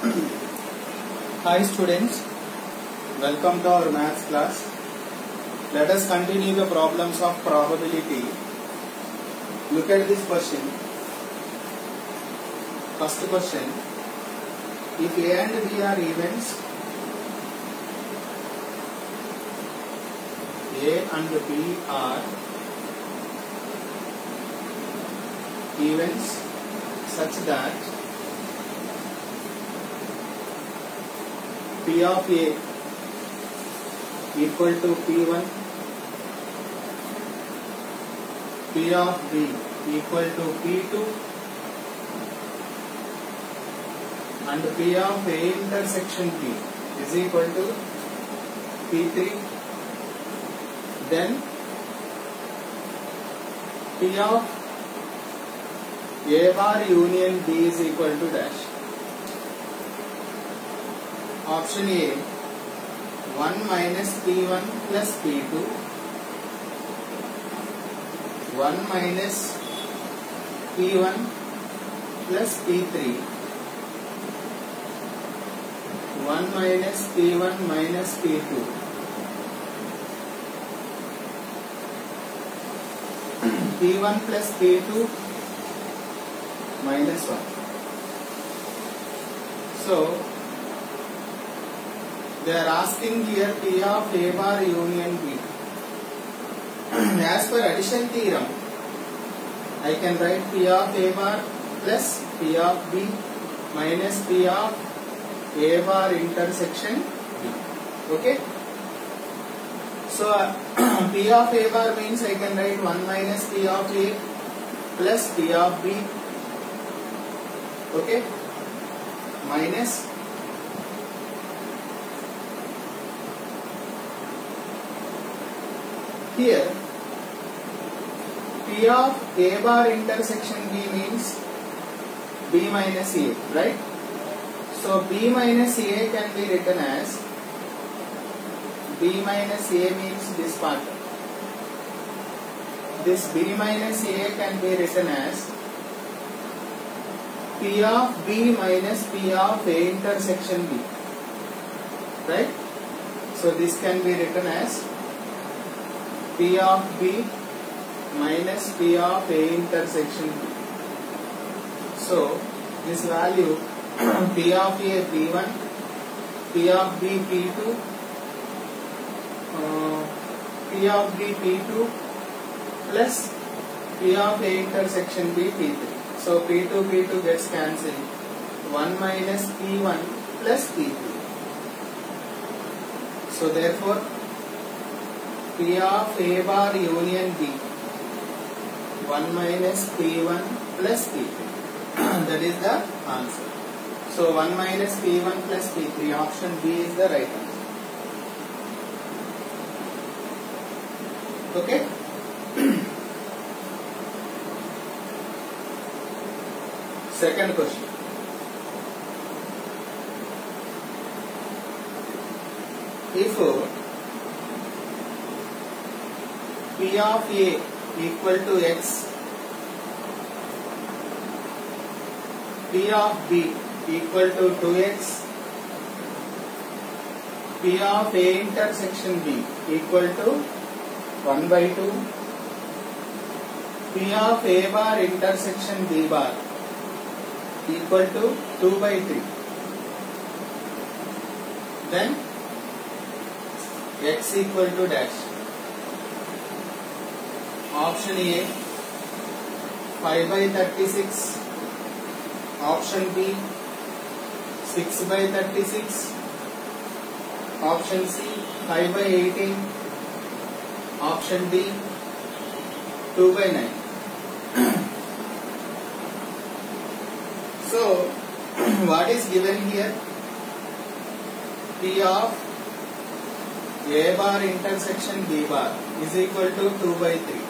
Hi students, welcome to our maths class. Let us continue the problems of probability. Look at this question. First question. If A and B are events, A and B are events such that P of A equal to P1, P of B equal to P2, and P of A intersection P is equal to P3, then P of A bar union B is equal to dash. Option A, 1 minus P1 plus P2, 1 minus P1 plus P3, 1 minus P1 minus P2. P1 plus P2 minus 1. So, they are asking here P of A bar union B. As per addition theorem, I can write P of A bar plus P of B minus P of A bar intersection B. Okay? So, P of A bar means I can write 1 minus P of A plus P of B. Okay? Minus here, P of A bar intersection B means B minus A, right? So, B minus A can be written as, B minus A means this part. This B minus A can be written as P of B minus P of A intersection B, right? So, this can be written as P of B minus P of A intersection B. So, this value P of A P1, P of B P2, P of B P2 plus P of A intersection B P3. So, P2 P2 gets cancelled. 1 minus P1 plus P3. So, therefore, P of A bar union B 1 minus P1 plus P3. That is the answer. So 1 minus P1 plus P3, option B is the right answer. Okay? Second question. If P of A equal to X, P of B equal to 2X, P of A intersection B equal to 1 by 2, P of A bar intersection B bar equal to 2 by 3, then X equal to dash. Option A 5 by 36, option B 6 by 36, option C 5 by 18, option D 2 by 9. So, what is given here? P of A bar intersection B bar is equal to 2 by 3.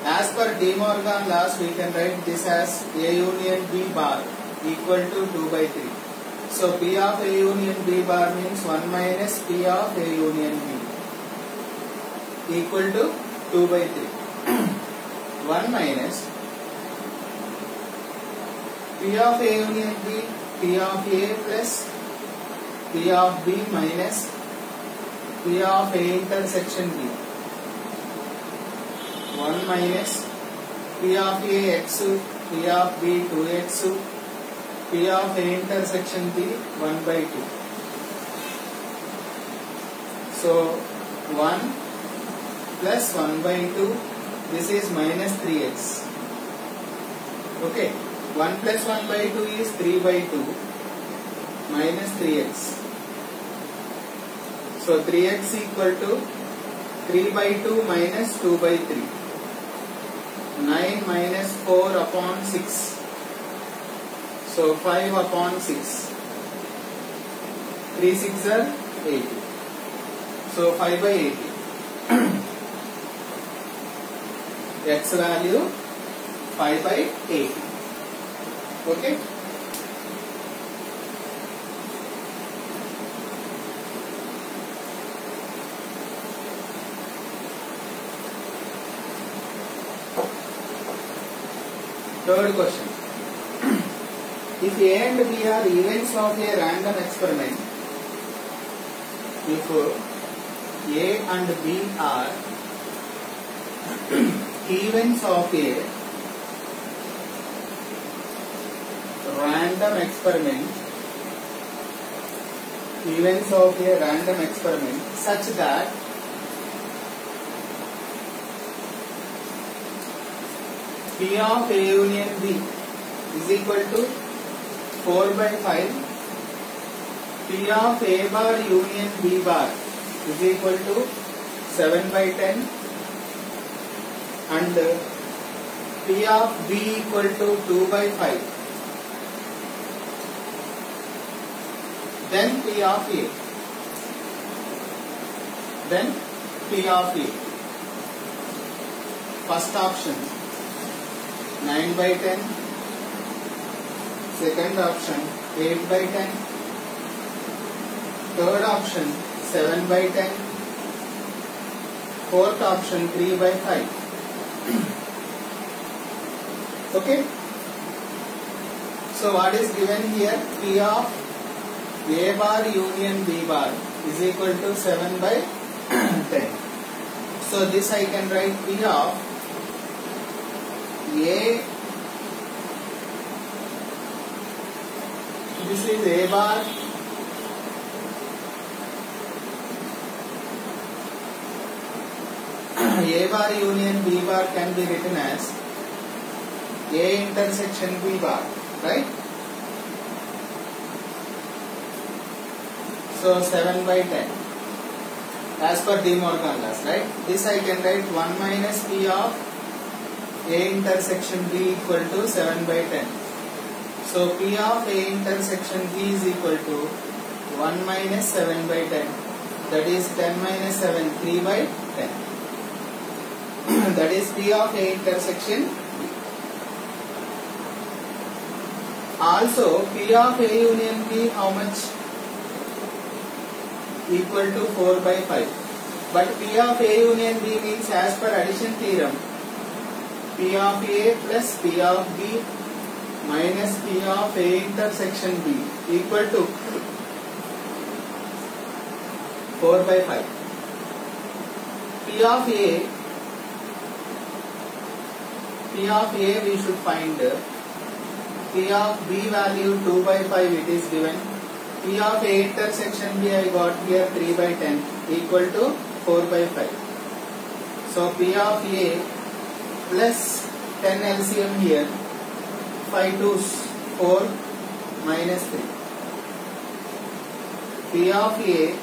As per De Morgan laws, we can write this as A union B bar equal to 2 by 3. So, P of A union B bar means 1 minus P of A union B equal to 2 by 3. 1 minus P of A union B P of A plus P of B minus P of A intersection B. 1 minus P of A x, P of B 2x, P of A intersection B 1 by 2. So 1 plus 1 by 2, this is minus 3x. Okay, 1 plus 1 by 2 is 3 by 2 minus 3x. So 3x equal to 3 by 2 minus 2 by 3. 9 minus 4 upon 6. So 5 upon 6. 3 6 are 80. So 5 by 80. X value 5 by 80. Okay. Third question. If A and B are events of a random experiment, if A and B are events of a random experiment, such that P of A union B is equal to 4 by 5. P of A bar union B bar is equal to 7 by 10. And P of B equal to 2 by 5. Then P of A. First option 9 by 10. Second option 8 by 10. Third option 7 by 10. Fourth option 3 by 5. Okay. So what is given here? P of A bar union B bar is equal to 7 by 10. So this I can write P of A. This is A bar A bar union B bar can be written as A intersection B bar, right? So 7 by 10 as per De Morgan laws, right? This I can write 1 minus P of A intersection B equal to 7 by 10. So P of A intersection B is equal to 1 minus 7 by 10. That is 10 minus 7, 3 by 10. That is P of A intersection B. Also P of A union B how much? Equal to 4 by 5. But P of A union B means as per addition theorem, P of A plus P of B minus P of A intersection B equal to 4 by 5. P of A we should find. P of B value 2 by 5 it is given. P of A intersection B I got here 3 by 10 equal to 4 by 5. So P of A plus 10 LCM here, 5 2s 4 minus 3. P of A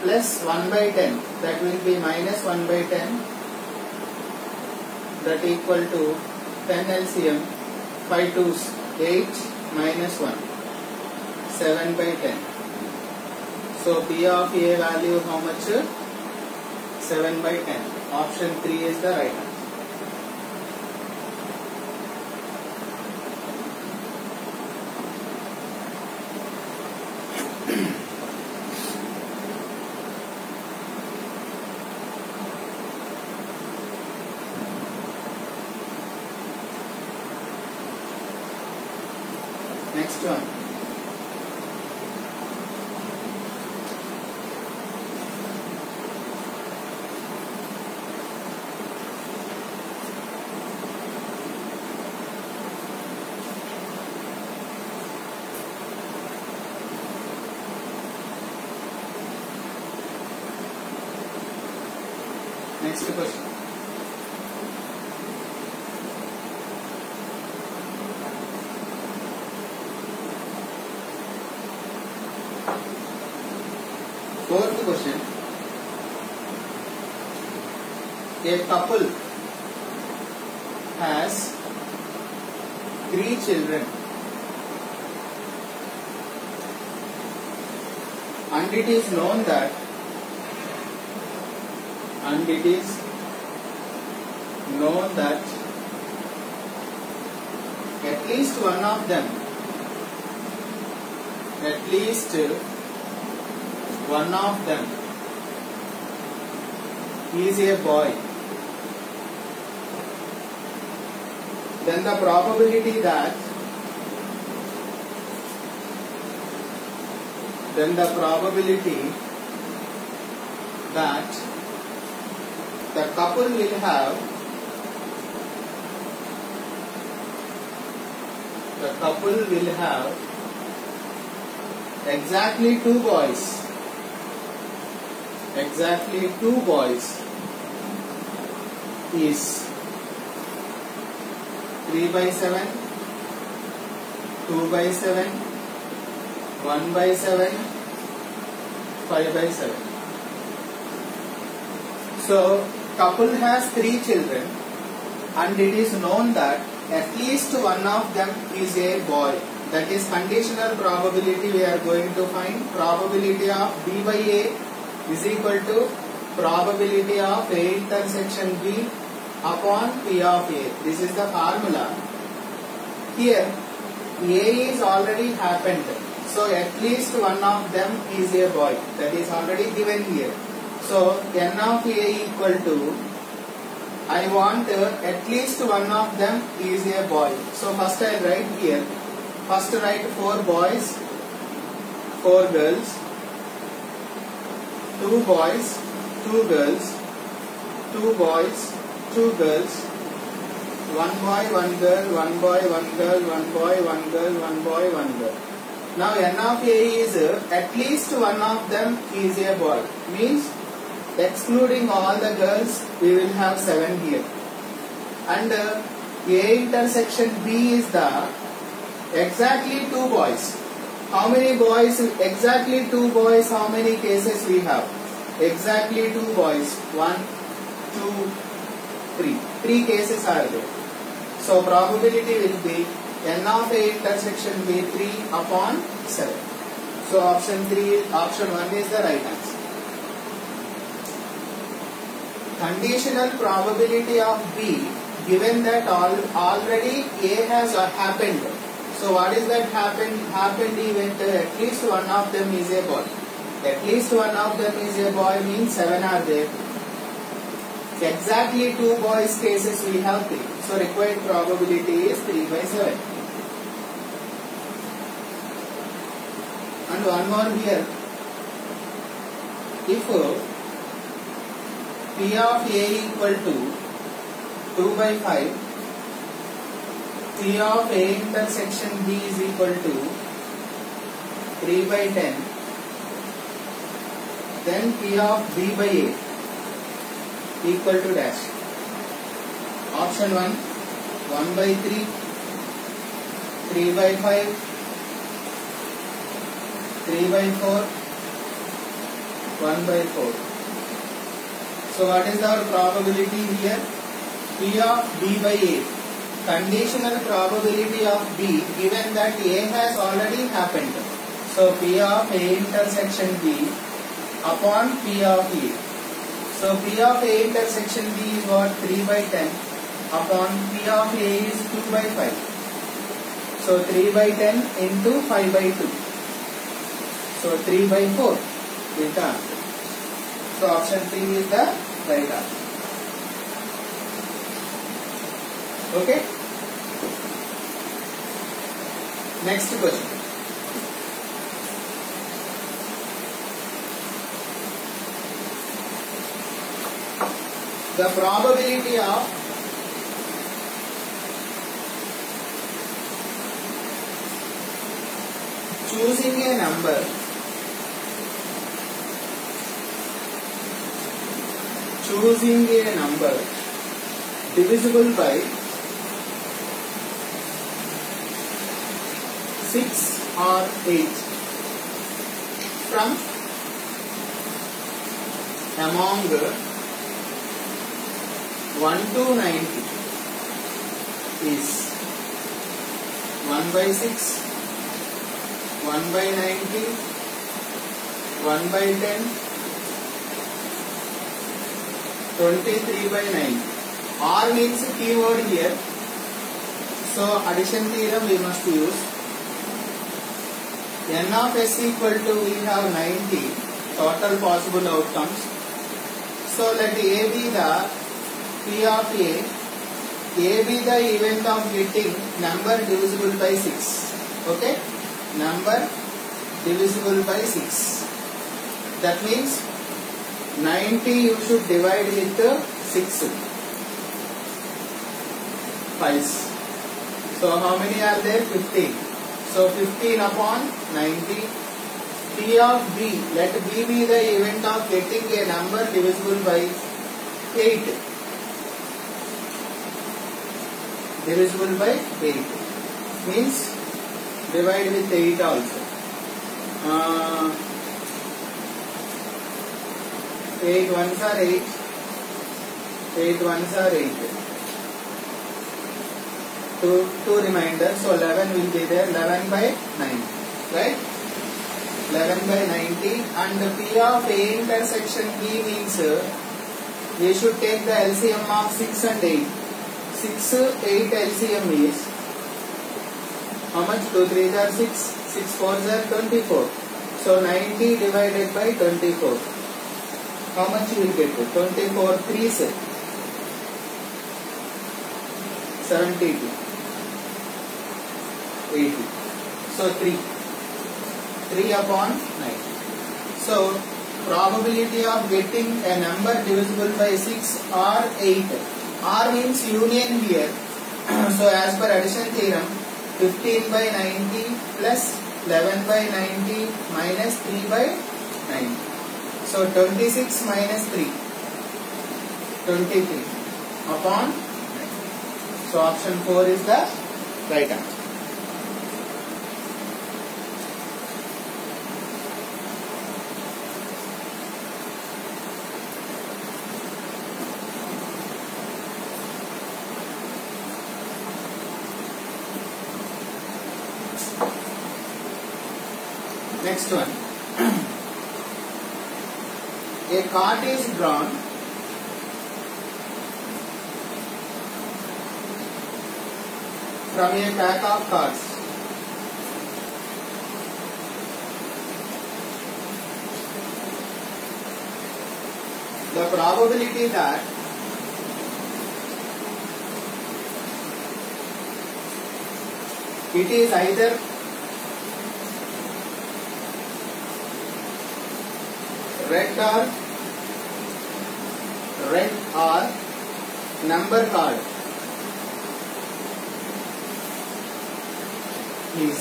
plus 1 by 10, that will be minus 1 by 10, that equal to 10 LCM, 5 2s 8 minus 1, 7 by 10. So P of A value how much? 7 by 10. Option 3 is the right answer. Next one. Next question. Fourth question. A couple has 3 children and it is known that at least one of them is a boy. Then the probability that the couple will have exactly two boys is 3/7, 2/7, 1/7, 5/7. So couple has 3 children and it is known that at least one of them is a boy. That is conditional probability we are going to find. Probability of B by A is equal to probability of A intersection B upon P of A. This is the formula. Here A is already happened. So at least one of them is a boy. That is already given here. So n of A equal to, I want at least one of them is a boy. So first I write here. First write 4 boys, 4 girls, 2 boys, 2 girls, 2 boys, 2 girls, 1 boy, 1 girl, 1 boy, 1 girl, 1 boy, 1 girl, 1 boy, 1 girl. Now n of A is at least one of them is a boy. Means excluding all the girls we will have 7 here. And A intersection B is the exactly 2 boys. How many boys? Exactly 2 boys. How many cases we have? Exactly 2 boys. 1, 2, 3. 3 cases are there. So probability will be n of A intersection B 3 upon 7. So option 1 is the right answer. Conditional probability of B given that already A has happened. So what is that happened event? At least one of them is a boy. At least one of them is a boy means 7 are there. Exactly 2 boys cases we have 3. So required probability is 3/7. And one more here. If P of A equal to 2/5, P of A intersection B is equal to 3/10, then P of B by A equal to dash. Option 1, 1/3, 3/5, 3/4, 1/4. So what is our probability here? P of B by A. Conditional probability of B given that A has already happened. So P of A intersection B upon P of A. So P of A intersection B is what? 3/10 upon P of A is 2/5. So 3/10 into 5/2. So 3/4 is the answer. So option 3 is the right answer. Okay. Next question. The probability of choosing a number choosing a number divisible by 6 or 8 from among 1 to 90 is 1 by 6, 1 by 90, 1 by 10, 23 by 9. R means keyword here. So addition theorem we must use. N of S equal to, we have 90 total possible outcomes. So let A be the P of A be the event of getting number divisible by 6. Okay? Number divisible by 6. That means 90 you should divide with 6 piles. So how many are there? 15. So 15 upon 90. P of B, let B be the event of getting a number divisible by 8. Divisible by 8 means divide with 8 also. 8 ones are 8. 8 ones are 8. Two reminders, so 11 will be there. 11 by 9, right? 11 by 90, and P of A intersection B means we should take the LCM of 6 and 8. 6, 8 LCM is how much? 2 3s are 6, 6 4s are 24. So 90 divided by 24. How much you will get? 24 3s 72. 80. So 3 upon 9. So probability of getting a number divisible by 6 or 8. R means union here. So as per addition theorem, 15 by 90 plus 11 by 90 minus 3 by 9. So 26 minus 3. 23 upon 9. So option 4 is the right answer. Next one. A card is drawn from a pack of cards. The probability that it is either red or number card is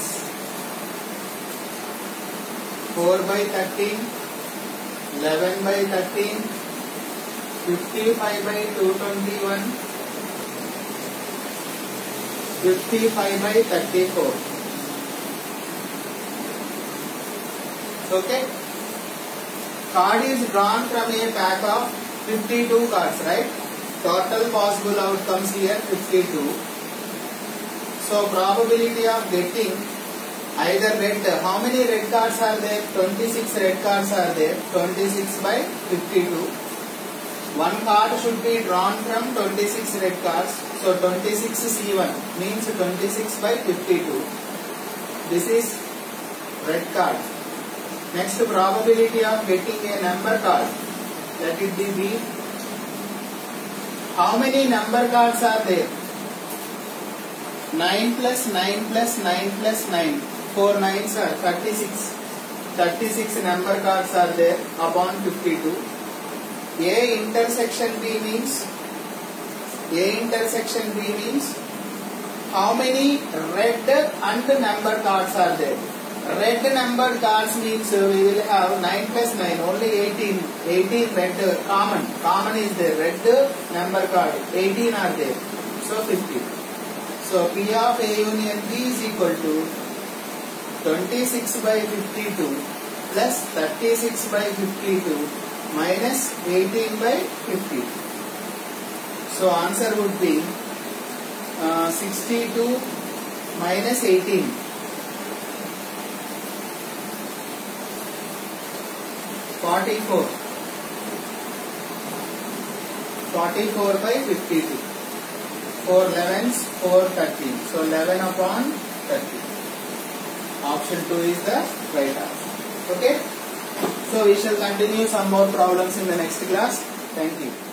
4 by 13, 11 by 13, 55 by 221, 55 by 34. Okay? Card is drawn from a pack of 52 cards, right? Total possible outcomes here 52. So probability of getting either red, how many red cards are there? 26 red cards are there. 26 by 52. One card should be drawn from 26 red cards. So 26 C1 means 26 by 52. This is red card. Next, probability of getting a number card. Let it be B. How many number cards are there? 9 plus 9 plus 9 plus 9. 4 9s are 36. 36 number cards are there upon 52. A intersection B means how many red and number cards are there? red numbered cards means we will have 9 plus 9, only 18. 18 red common. Common is there. Red number card. 18 are there. So 50. So P of A union B is equal to 26 by 52 plus 36 by 52 minus 18 by 50. So answer would be 62 minus 18. 44. 44 by 52. 4 11s, 4 13. So 11 upon 30. Option 2 is the right answer. Okay. So we shall continue some more problems in the next class. Thank you.